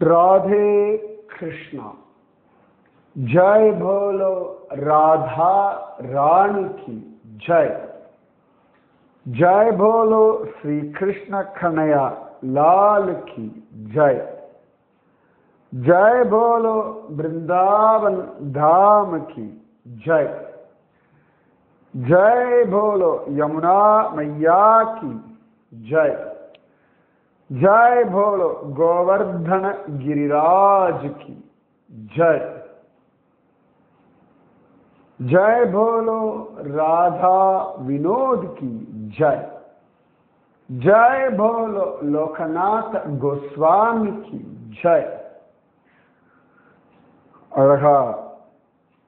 राधे कृष्णा। जय बोलो राधा रानी की जय। जय बोलो श्री कृष्ण कन्हैया लाल की जय। जय बोलो वृंदावन धाम की जय। जय बोलो यमुना मैया की जय। जय बोलो गोवर्धन गिरिराज की जय। जय बोलो राधा विनोद की जय। जय बोलो लोकनाथ गोस्वामी की जय। அழகா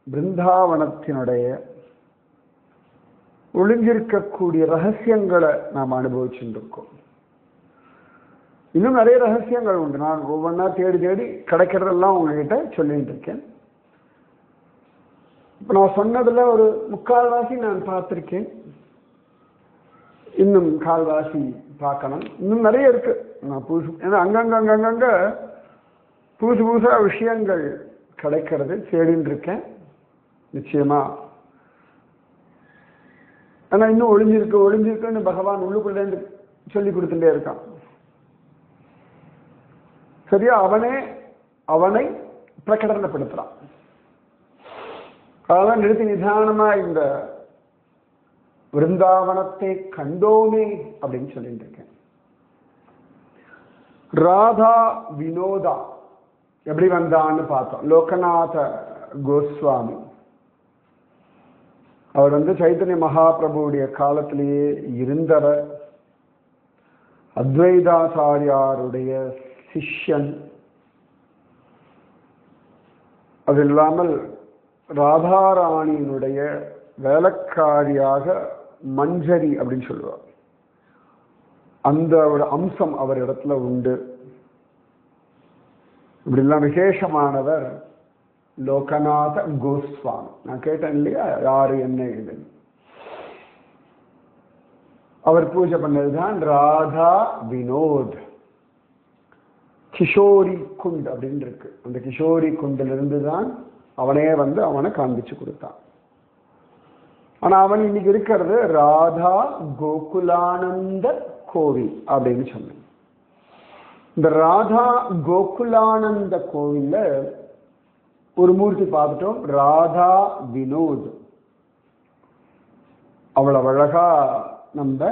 பிருந்தாவனத்தினுடைய ஒளிஞ்சிருக்கக்கூடிய ரகசியங்களை நாம் அனுபவிச்சுருக்கோம். இன்னும் நிறைய ரகசியங்கள் உண்டு. நான் ஒவ்வொன்றா தேடி தேடி கிடைக்கிறதெல்லாம் உங்ககிட்ட சொல்லிட்டு இருக்கேன். இப்போ நான் சொன்னதுல ஒரு முக்கால்வாசி நான் பார்த்துருக்கேன். இன்னும் கால்வாசி பார்க்கணும். இன்னும் நிறைய இருக்கு. நான் புதுசு ஏன்னா அங்கங்க புதுசு புதுசாக விஷயங்கள் கிடைக்கிறது தேடின்னு இருக்கேன். நிச்சயமா ஆனால் இன்னும் ஒளிஞ்சிருக்குன்னு பகவான் உள்ளுக்குள்ளேருந்து சொல்லி கொடுத்துட்டே இருக்கான். சரியா அவனை பிரகடனப்படுத்துறான். அதெல்லாம் நிறுத்தி நிதானமா இந்த விருந்தாவனத்தை கண்டோமே அப்படின்னு சொல்லிட்டு இருக்கேன். ராதா வினோதா எப்படி வந்தான்னு பார்த்தோம். லோகநாத கோஸ்வாமி அவர் சைத்தன்ய மகாபிரபுடைய காலத்திலேயே இருந்தவர். அத்வைதாச்சாரியாருடைய சிஷ்யன். அது இல்லாமல் ராதாராணியினுடைய வேலைக்காரியாக மஞ்சரி அப்படின்னு சொல்லுவார். அந்த ஒரு அம்சம் அவர் இடத்துல உண்டு. இப்படிலாம் விசேஷமானவர் லோகநாத கோஸ்வாமி. நான் கேட்டேன் இல்லையா யாரு என்ன இது. அவர் பூஜை பண்ணதுதான் ராதா வினோத் கிஷோரி குண்ட் அப்படின்னு இருக்கு. அந்த கிஷோரி குண்டிலிருந்து தான் அவனே அவனை காண்பிச்சு கொடுத்தான். ஆனா அவன் இன்னைக்கு இருக்கிறது ராதா கோகுலானந்த கோவில் அப்படின்னு சொன்னேன். இந்த ராதா கோகுலானந்த கோவில்ல ஒரு மூர்த்தி பார்த்துட்டோம், ராதா வினோத். அவ்வளவு அழகா நம்ம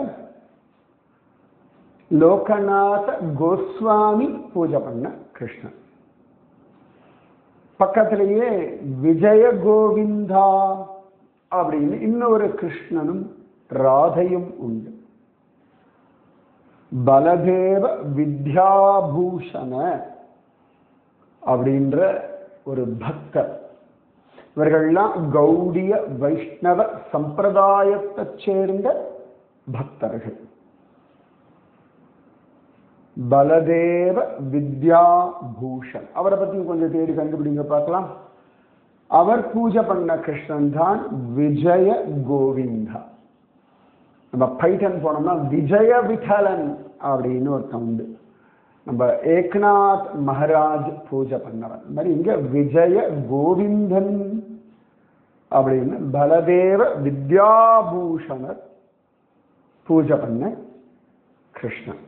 லோகநாத கோஸ்வாமி பூஜை பண்ண கிருஷ்ணன். பக்கத்திலேயே விஜய கோவிந்தா அப்படின்னு இன்னொரு கிருஷ்ணனும் ராதையும் உண்டு. பலதேவ வித்யாபூஷண அப்படின்ற ஒரு பக்தர். இவர்கள்லாம் கௌடிய வைஷ்ணவ சம்பிரதாயத்தை சேர்ந்த பக்தர்கள். பலதேவ வித்யாபூஷன் அவரை பத்தி கொஞ்சம் தேடி கண்டுபிடிங்க பார்க்கலாம். அவர் பூஜை பண்ண கிருஷ்ணன் தான் விஜய கோவிந்தா. நம்ம பைட்டன் போனோம்னா விஜய விட்டலன் அப்படின்னு ஒருத்தன் உண்டு. நம்ம ஏக்நாத் மகாராஜ் பூஜை பண்ணவன் மாதிரி இங்க விஜய கோவிந்தன் அப்படின்னு பலதேவ வித்யாபூஷணர் பூஜை பண்ண கிருஷ்ணன்.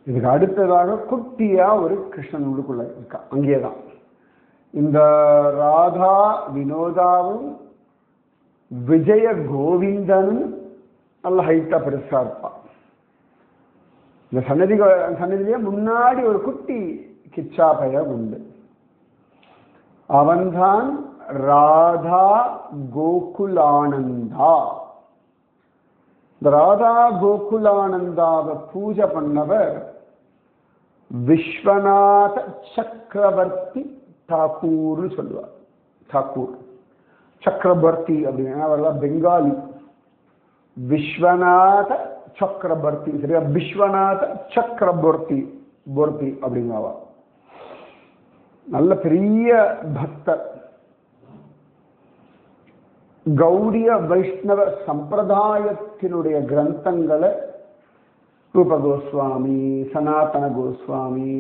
இதுக்கு அடுத்ததாக குட்டியா ஒரு கிருஷ்ணன் உள்ளுக்குள்ள இருக்கா. அங்கேதான் இந்த ராதா வினோதாவும் விஜய கோவிந்தனும் நல்ல ஹைட்டா பெருசா இருப்பான். இந்த சன்னதியிலே முன்னாடி ஒரு குட்டி கிச்சா பெயர் உண்டு. அவன்தான் ராதா கோகுலானந்தா. இந்த ராதா கோகுலானந்தாவை பூஜை பண்ணவர் விஸ்வநாத சக்கரவர்த்தி தாக்கூர்னு சொல்லுவார். தாக்கூர் சக்கரவர்த்தி அப்படின்னா அவரெல்லாம் பெங்காலி. விஸ்வநாத சக்கரவர்த்தி சரியா, விஸ்வநாத சக்கரவர்த்தி பொர்த்தி அப்படிங்கிறவா. நல்ல பெரிய பக்தர். கௌடிய வைஷ்ணவ சம்பிரதாயத்தினுடைய கிரந்தங்களை ரூப கோஸ்வாமி, சனாதன கோஸ்வாமி,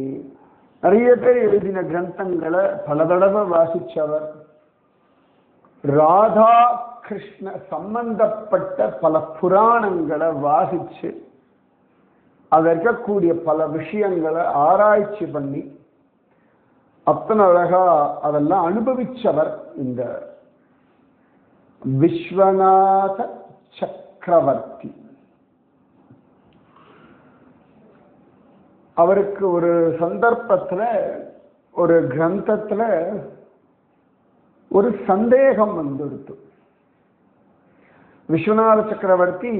நிறைய பேர் எழுதின கிரந்தங்களை பல தடவை வாசிச்சவர். ராதா கிருஷ்ண சம்பந்தப்பட்ட பல புராணங்களை வாசிச்சு அதில் இருக்கக்கூடிய பல விஷயங்களை ஆராய்ச்சி பண்ணி அத்தனை அழகா அதெல்லாம் அனுபவிச்சவர் இந்த விஸ்வநாத சக்கரவர்த்தி. அவருக்கு ஒரு சந்தர்ப்பத்துல ஒரு கிரந்தத்துல ஒரு சந்தேகம் வந்துடுத்து. விஸ்வநாத சக்கரவர்த்தி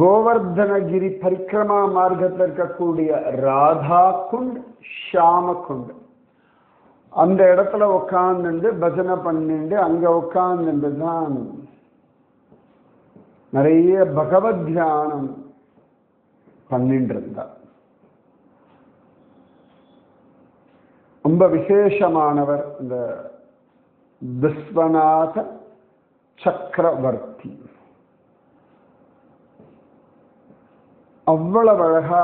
கோவர்தனகிரி பரிக்கிரமா மார்க்கத்தில் இருக்கக்கூடிய ராதா குண்ட், ஷாம குண்ட், அந்த இடத்துல உட்கார்ந்து பஜனை பண்ணிட்டு அங்க உட்கார்ந்து தான் நிறைய பகவத் தியானம் பண்ணிட்டு இருந்தார். ரொம்ப விசேஷமானவர் இந்த விஸ்வநாத சக்கரவர்த்தி. அவ்வளவு அழகா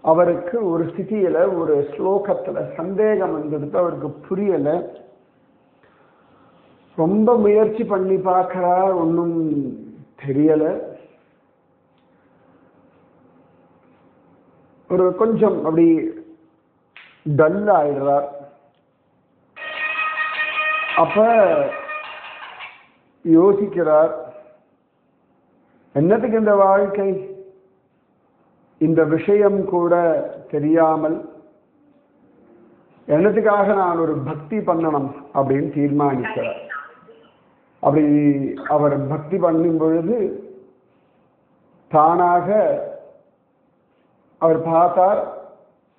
அவருக்கு ஒரு ஸ்திதியில ஒரு ஸ்லோகத்துல சந்தேகம் வந்ததுக்கு அவருக்கு புரியல. ரொம்ப முயற்சி பண்ணி பார்க்கிறார், ஒன்றும் தெரியல. ஒரு கொஞ்சம் அப்படி டல் ஆயிடுறார். அப்ப யோசிக்கிறார், என்னத்துக்கு இந்த வாழ்க்கை, இந்த விஷயம் கூட தெரியாமல் என்னத்துக்காக நான் ஒரு பக்தி பண்ணணும் அப்படின்னு தீர்மானிக்கிறார். அப்படி அவர் பக்தி பண்ணும் பொழுது தானாக அவர் பார்த்தார்,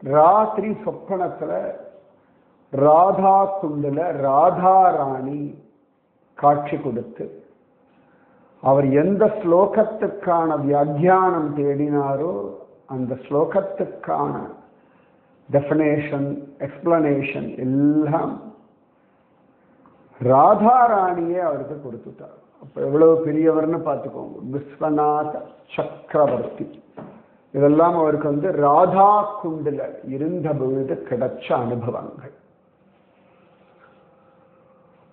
ராத்திரி சொப்பனத்துல ராதா குண்டுல ராதா ராணி காட்சி கொடுத்து அவர் எந்த ஸ்லோகத்துக்கான வியாக்கியானம் தேடினாரோ அந்த ஸ்லோகத்துக்கான டெஃபினேஷன், எக்ஸ்பிளனேஷன் எல்லாம் ராதாராணியே அவருக்கு கொடுத்துட்டார். அப்ப எவ்வளவு பெரியவர்னு பார்த்துக்கோங்க, விஸ்வநாத சக்கரவர்த்தி. இதெல்லாம் அவருக்கு ராதா குண்டுல இருந்த பொழுது கிடைச்ச அனுபவங்கள்.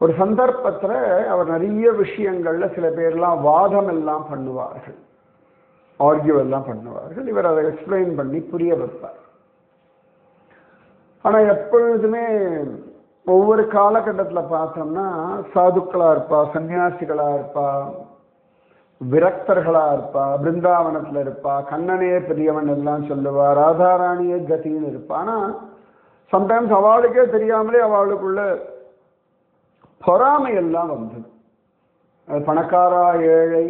ஒரு சந்தர்ப்பத்துல அவர் நிறைய விஷயங்கள்ல சில பேர்லாம் வாதம் எல்லாம் பண்ணுவார்கள், ஆர்கியூ எல்லாம் பண்ணுவார்கள். இவர் அதை எக்ஸ்பிளைன் பண்ணி புரிய வைப்பார். ஆனா எப்பொழுதுமே ஒவ்வொரு காலகட்டத்தில் பார்த்தோம்னா சாதுக்களா இருப்பா, சன்னியாசிகளா இருப்பா, விரக்தர்களா இருப்பா, பிருந்தாவனத்துல இருப்பா, கண்ணனே பெரியவன் எல்லாம் சொல்லுவா, ராதாராணியே கதின்னு இருப்பா. ஆனா சம்டைம்ஸ் அவளுக்கே தெரியாமலே அவளுக்குள்ள பொறாமை எல்லாம் வந்தது. அது பணக்காரா ஏழை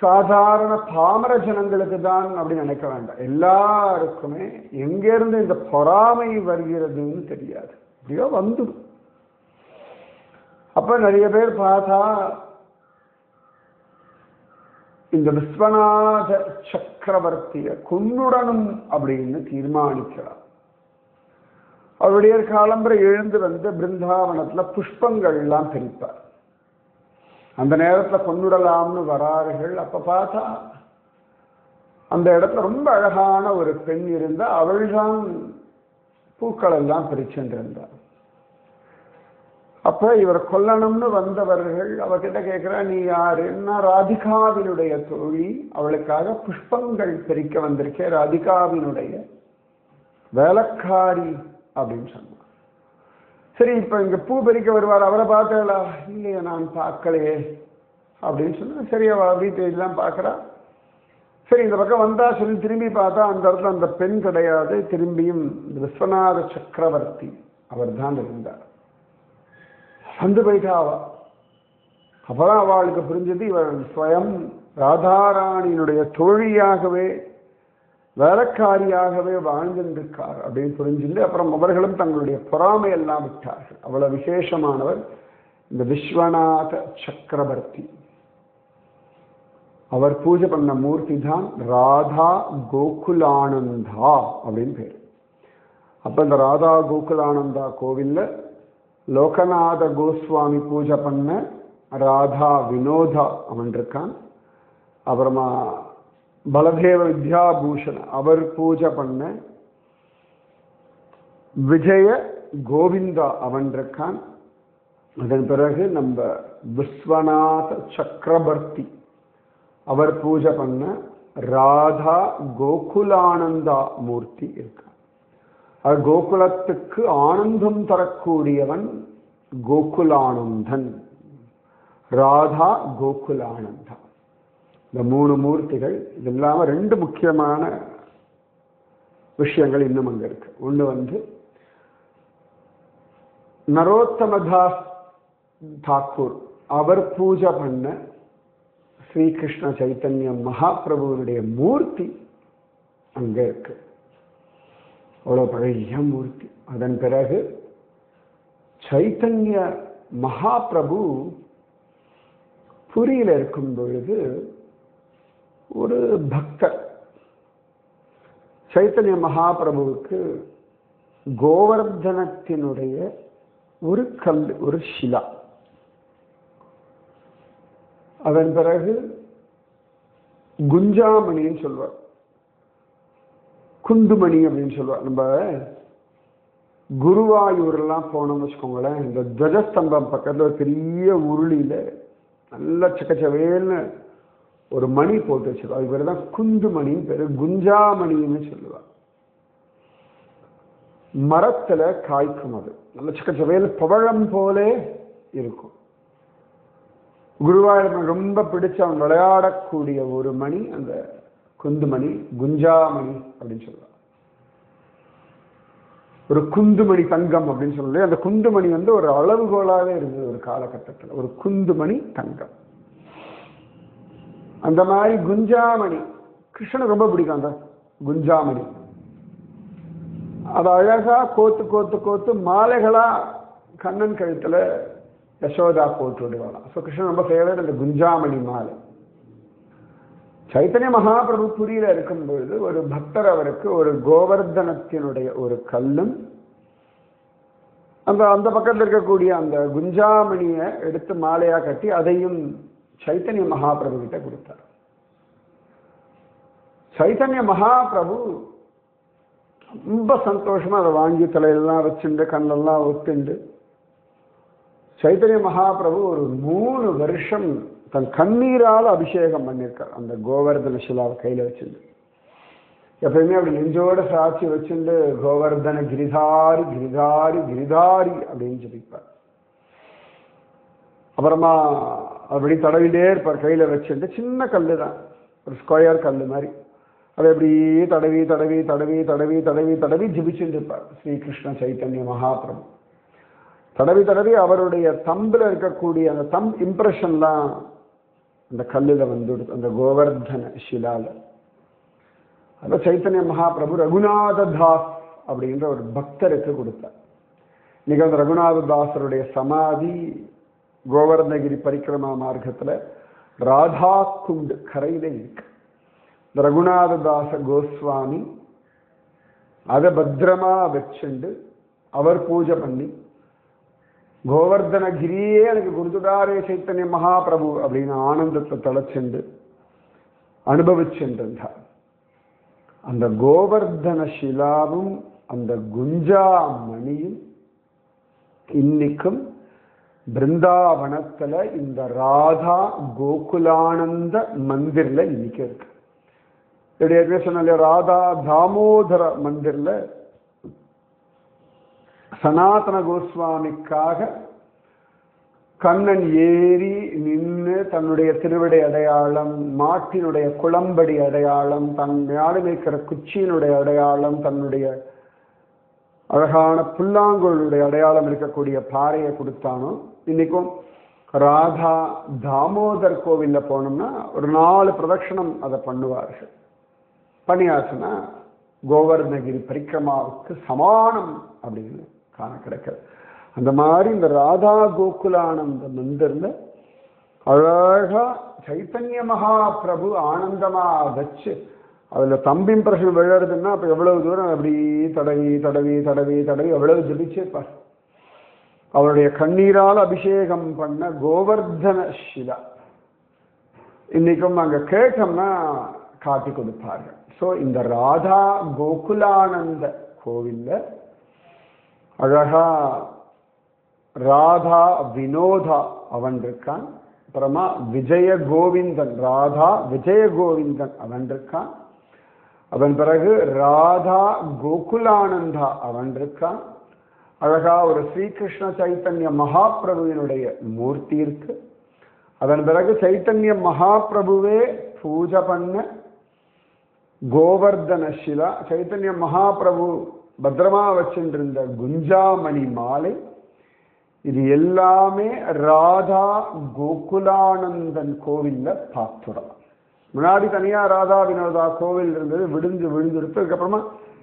சாதாரண பாமர ஜனங்களுக்கு தான் அப்படின்னு நினைக்க வேண்டாம், எல்லாருக்குமே எங்கிருந்து இந்த பொறாமை வருகிறதுன்னு தெரியாது, அப்படியோ வந்துடும். அப்ப நிறைய பேர் பார்த்தா இந்த விஸ்வநாத சக்கரவர்த்திய கொன்னுடனும் அப்படின்னு தீர்மானிக்கிறார். அவருடைய காலம்பரை எழுந்து பிருந்தாவனத்துல புஷ்பங்கள் எல்லாம் பிரிப்பார். அந்த நேரத்துல கொன்னுடலாம்னு வரார்கள். அப்ப பார்த்தா அந்த இடத்துல ரொம்ப அழகான ஒரு பெண் இருந்தா, அவள்தான் பூக்கள் எல்லாம் பிரிச்சுருந்தார். அப்ப இவர் கொல்லணும்னு வந்தவர்கள் அவர்கிட்ட கேட்கிறா, நீ யாரு? என்ன? ராதிகாவினுடைய தோழி, அவளுக்காக புஷ்பங்கள் பிரிக்க வந்திருக்கேன், ராதிகாவினுடைய வேலைக்காரி அப்படின்னு சொன்னார். சரி, இப்ப இங்க பூ பறிக்க வருவார், அவரை பார்த்தா? இல்லையா, நான் பார்க்கலையே அப்படின்னு சொன்னா. சரி, அவ வீட்டெல்லாம் பார்க்கறா. சரி, இந்த பக்கம் வந்தா சொல்லி திரும்பி பார்த்தா அந்த இடத்துல அந்த பெண் கிடையாது, திரும்பியும் விஸ்வநாத சக்கரவர்த்தி அவர் தான் இருந்தார். வந்து போயிட்டாவா. அப்பதான் அவளுக்கு புரிஞ்சது, இவர் ஸ்வயம் ராதாராணியினுடைய தோழியாகவே வேலைக்காரியாகவே வாழ்ந்திருக்கார் அப்படின்னு புரிஞ்சுட்டு அப்புறம் அவர்களும் தங்களுடைய பொறாமை எல்லாம் விட்டார்கள். அவ்வளவு விசேஷமானவர் இந்த விஸ்வநாத சக்கரவர்த்தி. அவர் பூஜை பண்ண மூர்த்தி தான் ராதா கோகுலானந்தா அப்படின்னு பேர். அப்ப இந்த ராதா கோகுலானந்தா கோவில்ல லோகநாத கோஸ்வாமி பூஜை பண்ண ராதா வினோதா அவன் இருக்கான். அப்புறமா பலதேவ வித்யாபூஷன் அவர் பூஜை பண்ண விஜய கோவிந்தா அவன் இருக்கான். அதன் பிறகு நம்ம விஸ்வநாத சக்கரவர்த்தி அவர் பூஜை பண்ண ராதா கோகுலானந்தா மூர்த்தி இருக்கான். அது கோகுலத்துக்கு ஆனந்தம் தரக்கூடியவன் கோகுலானந்தன், ராதா கோகுலானந்தா. இந்த 3 மூர்த்திகள். இது இல்லாம 2 முக்கியமான விஷயங்கள் இன்னும் அங்க இருக்கு. ஒண்ணு நரோத்தமதாஸ் தாக்கூர் அவர் பூஜை பண்ண ஸ்ரீகிருஷ்ண சைத்தன்ய மகாபிரபுவனுடைய மூர்த்தி அங்க இருக்கு. அவ்வளவு பழைய மூர்த்தி. அதன் பிறகு சைத்தன்ய மகாபிரபு புரியில இருக்கும் பொழுது ஒரு பக்தர் சைத்தன்ய மகாபிரபுவுக்கு கோவர்தனத்தினுடைய ஒரு கல், ஒரு சிலா. அதன் பிறகு குஞ்சாமணின்னு சொல்வார், குண்டுமணி அப்படின்னு சொல்லுவார். நம்ம குருவாயூர்லாம் போனோம்னு வச்சுக்கோங்களேன், இந்த துவஜஸ்தம்பம் பக்கத்தில் ஒரு பெரிய உருளியில நல்ல சக்கச்சவேல்னு ஒரு மணி போட்டு வச்சிருவார். அது பேர் தான் குந்துமணி, பேரு குஞ்சாமணின்னு சொல்லுவார். மரத்துல காய்க்கும், அது நல்ல சக்கச்சவேல் பவழம் போலே இருக்கும். குருவாயூர் ரொம்ப பிடிச்ச அவன் விளையாடக்கூடிய ஒரு மணி அந்த குந்துமணி, குஞ்சாமணி அப்படின்னு சொல்லுவார். ஒரு குந்துமணி தங்கம் அப்படின்னு சொல்லி அந்த குந்துமணி ஒரு அளவுகோலாவே இருந்தது ஒரு காலகட்டத்தில், ஒரு குந்துமணி தங்கம். அந்த மாதிரி குஞ்சாமணி கிருஷ்ணனுக்கு ரொம்ப பிடிக்கும். அந்த குஞ்சாமணி அது அழகா கோத்து கோத்து கோத்து மாலைகளா கண்ணன் கழுத்துல யசோதா போட்டு விடுவாளாம். ஸோ கிருஷ்ணன் ரொம்ப ஃபேவரட் அந்த குஞ்சாமணி மாலை. சைத்தன்ய மகாபிரபு புரியில இருக்கும் பொழுது ஒரு பக்தர் அவருக்கு ஒரு கோவர்தனத்தினுடைய ஒரு கல்லும் அந்த பக்கத்தில் இருக்கக்கூடிய அந்த குஞ்சாமணியை எடுத்து மாலையா கட்டி அதையும் சைத்தன்ய மகாபிரபு கிட்ட கொடுத்தார். சைத்தன்ய மகாபிரபு ரொம்ப சந்தோஷமா அதை வாங்கி தலையெல்லாம் வச்சுண்டு கண்ணெல்லாம் ஒத்துண்டு சைத்தன்ய மகாபிரபு ஒரு 3 வருஷம் தன் கண்ணீரால் அபிஷேகம் பண்ணியிருக்கார். அந்த கோவர்தன சிலாவை கையில வச்சுட்டு எப்பயுமே அப்படி நெஞ்சோட சாட்சி வச்சுட்டு கோவர்தன கிரிதாரி கிரிதாரி கிரிதாரி அப்படின்னு சொல்லிப்பார். அப்புறமா அப்படி தடவிலே இருப்பார், கையில வச்சுட்டு. சின்ன கல்லு தான், ஒரு ஸ்கொயர் கல்லு மாதிரி. அதை எப்படி தடவி தடவி தடவி தடவி தடவி தடவி ஜபிச்சுட்டு இருப்பார் ஸ்ரீகிருஷ்ண சைத்தன்ய மகாபிரபு. தடவி தடவி அவருடைய தம்பில் இருக்கக்கூடிய அந்த தம் இம்ப்ரெஷன்லாம் அந்த கல்லில் வந்துடுது, அந்த கோவர்தன சிலால. அந்த சைத்தன்ய மகாபிரபு ரகுநாத தாஸ் அப்படின்ற ஒரு பக்தருக்கு கொடுத்தார். இன்னைக்கு அந்த ரகுநாத தாசருடைய சமாதி கோவர்தனகிரி பரிக்கிரமா மார்க்கத்துல ராதா குண்டு கரையில இருக்கு. இந்த ரகுநாத தாச கோஸ்வாமி அதை பத்திரமா வச்சுண்டு அவர் பூஜை பண்ணி கோவர்தனகிரியே எனக்கு கொடுத்துட்டாரே சைத்தன்ய மகாபிரபு அப்படின்னு ஆனந்தத்தை தலைச்சுண்டு அனுபவிச்சுன்றார். அந்த கோவர்தன சிலாவும் அந்த குஞ்சா மணியும் இன்னைக்கும் பிருந்தாவனத்துல இந்த ராதா கோகுலானந்த மந்திர்ல இன்னைக்கு இருக்கு. சொன்ன ராதா தாமோதர மந்திர்ல சனாதன கோஸ்வாமிக்காக கண்ணன் ஏறி நின்று தன்னுடைய திருவிடை அடையாளம், மாட்டினுடைய குளம்படி அடையாளம், தன் யாரு வைக்கிற குச்சியினுடைய அடையாளம், தன்னுடைய அழகான புல்லாங்குழலுடைய அடையாளம் இருக்கக்கூடிய பாறையை கொடுத்தானோ. இன்னைக்கும் ராதா தாமோதர் கோவில்ல போனோம்னா ஒரு 4 பிரதட்சணம் அதை பண்ணுவார்கள். பண்ணியாச்சுன்னா கோவர்தனகிரி பரிக்கிரமாவுக்கு சமானம் அப்படின்னு காண கிடைக்கிறது. அந்த மாதிரி இந்த ராதா கோகுலானந்த மந்திர்ல அழகா சைத்தன்ய மகாபிரபு ஆனந்தமா வச்சு அதுல தம்பி இம்ப்ரெஷன் விழுறதுன்னா அப்ப எவ்வளவு தூரம் அப்படி தடவி தடவி தடவி தடவி எவ்வளவு ஜபிச்சேப்பார். அவருடைய கண்ணீரால் அபிஷேகம் பண்ண கோவர்தன சிலா இன்னைக்கும் அங்க கேட்டோம்னா காட்டி கொடுப்பார்கள். ஸோ இந்த ராதா கோகுலானந்த கோவில்ல அழகா ராதா வினோதா அவன் இருக்கான். அப்புறமா விஜய கோவிந்தன், ராதா விஜய கோவிந்தன் அவன் இருக்கான். அதன் பிறகு ராதா கோகுலானந்தா அவன் இருக்கான். அழகா ஒரு ஸ்ரீகிருஷ்ண சைத்தன்ய மகாபிரபுவினுடைய மூர்த்தி இருக்கு. அதன் பிறகு சைத்தன்ய மகாபிரபுவே பூஜை பண்ண கோவர்தன சிலா, சைத்தன்ய மகாபிரபு பத்திரமா வச்சுருந்த குஞ்சாமணி மாலை, இது எல்லாமே ராதா கோகுலானந்தன் கோவில்ல பார்த்துடலாம். முன்னாடி தனியா ராதா வினோதா கோவில் இருந்தது, விழுந்துடுத்து. அதுக்கப்புறமா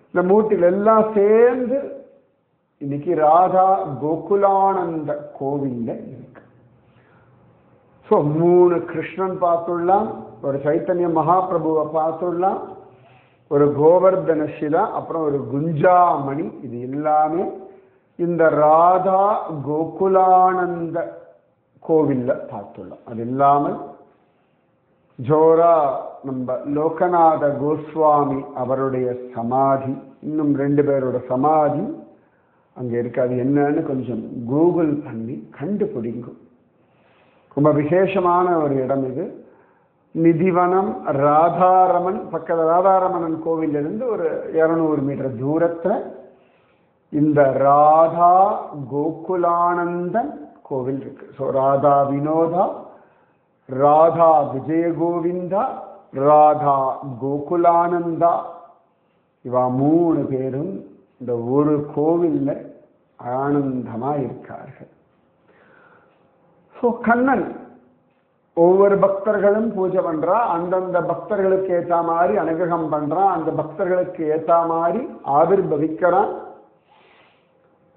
இந்த மூர்த்திகள் எல்லாம் சேர்ந்து இன்னைக்கு ராதா கோகுலானந்த கோவில்ல இருக்கு. ஸோ 3 கிருஷ்ணன் பார்த்துடலாம், ஒரு சைத்தன்ய மகாபிரபுவை பார்த்துடலாம், ஒரு கோவர்தன சிலா, அப்புறம் ஒரு குஞ்சாமணி. இது எல்லாமே இந்த ராதா கோகுலானந்த கோவில்ல பார்த்துள்ளோம். அது இல்லாமல் ஜோரா நம்ம லோகநாத கோஸ்வாமி அவருடைய சமாதி, இன்னும் 2 பேரோட சமாதி அங்க இருக்கு. அது என்னன்னு கொஞ்சம் கூகுள் பண்ணி கண்டுபிடிக்கும். ரொம்ப விசேஷமான ஒரு இடம் இது. நிதிவனம் ராதாரமன் பக்கத்தில், ராதாரமணன் கோவிலிருந்து ஒரு 200 மீட்டர் தூரத்தில் இந்த ராதா கோகுலானந்தன் கோவில் இருக்கு. ஸோ ராதா வினோதா, ராதா விஜய கோவிந்தா, ராதா கோகுலானந்தா, இவா 3 பேரும் இந்த ஒரு கோவில்ல ஆனந்தமா இருக்கார்கள். ஸோ கண்ணன் ஒவ்வொரு பக்தர்களும் பூஜை பண்றா, அந்தந்த பக்தர்களுக்கு ஏற்ற மாதிரி அனுகிரகம் பண்றான், அந்த பக்தர்களுக்கு ஏற்ற மாதிரி ஆவிர்பவிக்கிறான்.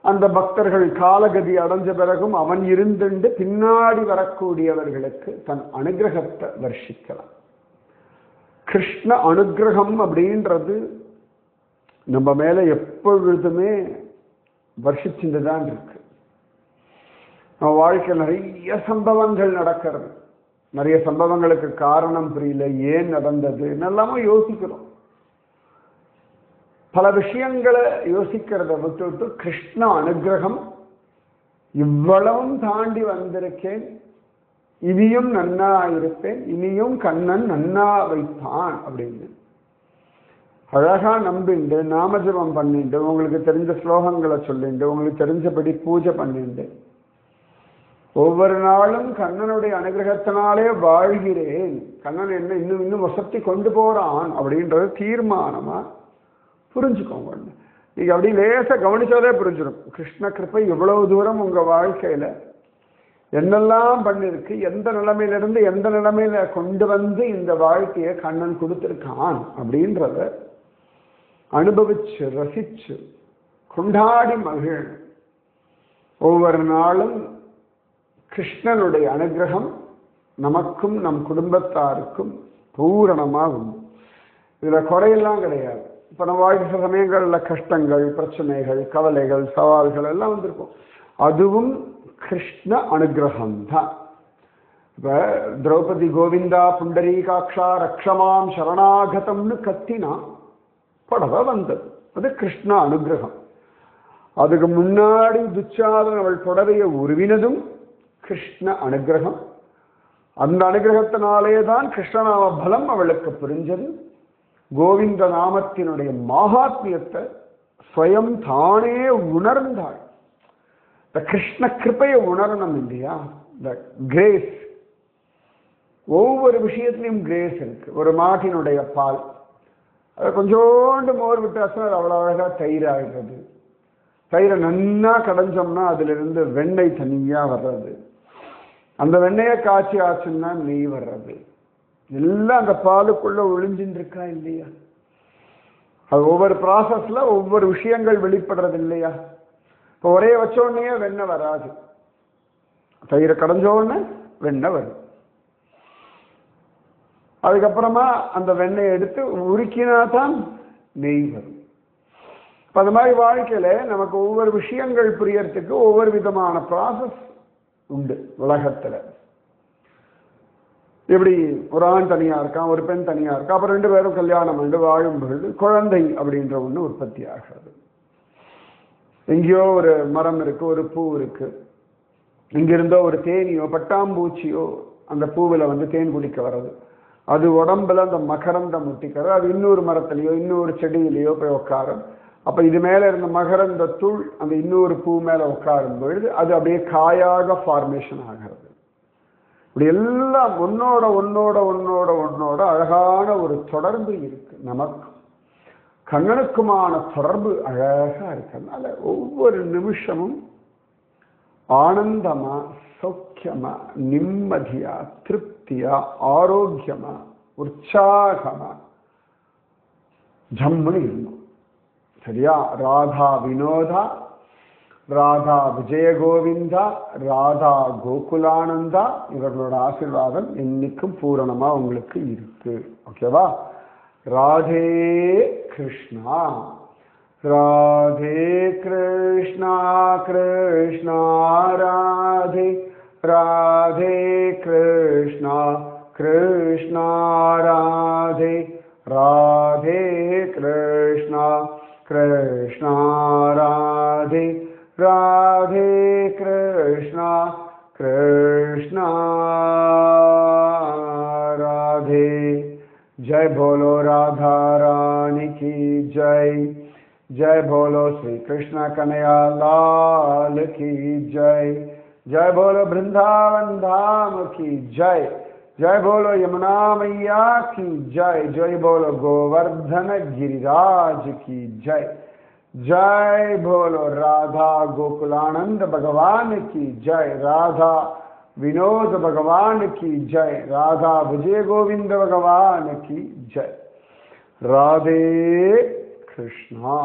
அந்த பக்தர்கள் காலகதி அடைஞ்ச பிறகும் அவன் இருந்துண்டு பின்னாடி வரக்கூடியவர்களுக்கு தன் அனுகிரகத்தை வர்ஷிக்கலாம். கிருஷ்ண அனுகிரகம் அப்படின்றது நம்ம மேல எப்பொழுதுமே வர்ஷிச்சுட்டுதான் இருக்கு. நம்ம வாழ்க்கையில் நிறைய சம்பவங்கள் நடக்கிறது, நிறைய சம்பவங்களுக்கு காரணம் புரியல, ஏன் நடந்தது எல்லாமே யோசிக்கிறோம். பல விஷயங்களை யோசிக்கிறத விட்டுவிட்டு கிருஷ்ண அனுகிரகம் இவ்வளவும் தாண்டி வந்திருக்கேன், இனியும் நன்னா இருப்பேன், இனியும் கண்ணன் நன்னா வைப்பான் அப்படின்னு அழகா நம்பிண்டு நாமஜபம் பண்ணிண்டு, உங்களுக்கு தெரிஞ்ச ஸ்லோகங்களை சொல்லிண்டு, உங்களுக்கு தெரிஞ்சபடி பூஜை பண்ணிண்டு, ஒவ்வொரு நாளும் கண்ணனுடைய அனுகிரகத்தினாலே வாழ்கிறேன், கண்ணன் என்ன இன்னும் இன்னும் வசத்தி கொண்டு போறான் அப்படின்றது தீர்மானமா புரிஞ்சுக்கோங்க. நீங்க அப்படி லேசா கவனிச்சாலே புரிஞ்சிடும். கிருஷ்ண கிருப்பை எவ்வளவு தூரம் உங்க வாழ்க்கையில என்னெல்லாம் பண்ணிருக்கு, எந்த நிலைமையிலிருந்து எந்த நிலைமையில கொண்டு வந்து இந்த வாழ்க்கையை கண்ணன் கொடுத்திருக்கான் அப்படின்றத அனுபவிச்சு ரசிச்சு கொண்டாடி மகிழ். ஒவ்வொரு நாளும் கிருஷ்ணனுடைய அனுகிரகம் நமக்கும் நம் குடும்பத்தாருக்கும் பூரணமா உண்டு. இதுல குறையெல்லாம் கிடையாது. இப்ப நம்ம வாழ்க்கை சமயங்கள்ல கஷ்டங்கள், பிரச்சனைகள், கவலைகள், சவால்கள் எல்லாம் வந்திருக்கும். அதுவும் கிருஷ்ண அனுகிரகம் தான். இப்ப திரௌபதி கோவிந்தா புண்டரீகாட்சா ரக்ஷமாம் சரணாகதம்னு கத்தினா படவை வந்தது, அது கிருஷ்ண அனுகிரகம். அதுக்கு முன்னாடி துச்சாதன் அவள் புடவையை உருவினதும் கிருஷ்ண அனுகிரகம். அந்த அனுகிரகத்தினாலே தான் கிருஷ்ணநாம பலம் அவளுக்கு புரிஞ்சது. கோவிந்த நாமத்தினுடைய மகாத்மியத்தை ஸ்வயம் தானே உணர்ந்தாள். இந்த கிருஷ்ண கிருப்பையை உணரணும் இல்லையா, இந்த கிரேஸ். ஒவ்வொரு விஷயத்திலையும் கிரேஸ் இருக்கு. ஒரு மாட்டினுடைய பால், அதை கொஞ்சோண்டு மோர் விட்டாச்சுன்னா அது அவ்வளோ அழகா தயிர் ஆகிறது. தயிரை நன்னா கடைஞ்சோம்னா அதுல இருந்து வெண்ணெய் தனியா வர்றது. அந்த வெண்ணெயை காய்ச்சி ஆச்சுன்னா நெய் வர்றது. எல்லாம் அந்த பாலுக்குள்ள ஒளிஞ்சின்னு இருக்கா இல்லையா? அது ஒவ்வொரு ப்ராசஸ்ல ஒவ்வொரு விஷயங்கள் வெளிப்படுறது இல்லையா? இப்போ ஒரே வச்ச உடனே வெண்ணெய் வராது, தயிரை கடைஞ்ச உடனே வெண்ணெய் வரும். அதுக்கப்புறமா அந்த வெண்ணெயை எடுத்து உருக்கினா தான் நெய் வரும். இப்போ அது மாதிரி வாழ்க்கையில நமக்கு ஒவ்வொரு விஷயங்கள் புரியறதுக்கு ஒவ்வொரு விதமான ப்ராசஸ் உண்டு உலகத்துல. எப்படி ஒரு ஆண் தனியா இருக்கான், ஒரு பெண் தனியா இருக்கா, அப்புறம் 2 பேரும் கல்யாணம் பண்ணி வாழும் பொழுது குழந்தை அப்படின்ற ஒண்ணு உற்பத்தி ஆகிறது. எங்கேயோ ஒரு மரம் இருக்கு, ஒரு பூ இருக்கு, இங்கிருந்தோ ஒரு தேனியோ பட்டாம்பூச்சியோ அந்த பூவில் வந்து தேன் குடிக்க வர்றது, அது உடம்புல அந்த மகரந்தம் முட்டிக்கிறது, அது இன்னொரு மரத்துலையோ இன்னொரு செடியிலையோ போய் உட்காரும். அப்ப இது மேல இருந்த மகரந்த தூள் அந்த இன்னொரு பூ மேல உட்காரும் பொழுது அது அப்படியே காயாக ஃபார்மேஷன் ஆகிறது. இப்படி எல்லாம் ஒன்னோட ஒன்னோட ஒன்னோட ஒன்னோட அழகான ஒரு தொடர்பு இருக்கு. நமக்கு கண்ணனுக்குமான தொடர்பு அழகா இருக்கிறதுனால ஒவ்வொரு நிமிஷமும் ஆனந்தமா, சௌக்கியமா, நிம்மதியா, திருப்தியா, ஆரோக்கியமா, உற்சாகமா ஜம்முன்னு இருக்கும். சரியா? ராதா வினோதா, ராதா விஜய கோவிந்தா, ராதா கோகுலானந்தா, இவர்களோட ஆசீர்வாதம் என்னைக்கும் பூரணமா உங்களுக்கு இருக்கு. ஓகேவா? ராதே கிருஷ்ணா, ராதே கிருஷ்ணா, கிருஷ்ணா ராதே, ராதே கிருஷ்ணா, கிருஷ்ணா ராதே, ராதே கிருஷ்ணா, கிருஷ்ணா ராதே, ராதே கிருஷ்ணா, கிருஷ்ணா ராதே. जय बोलो राधा रानी की जय, जय बोलो श्री कृष्ण कन्हैया लाल की जय, जय बोलो वृंदावन धाम की जय, जय बोलो यमुना मैया की जय, जय बोलो गोवर्धन गिरिराज की जय, जय बोलो राधा गोकुलानंद भगवान की जय, राधा विनोद भगवान की जय, राधा विजय गोविंद भगवान की जय. राधे कृष्णा.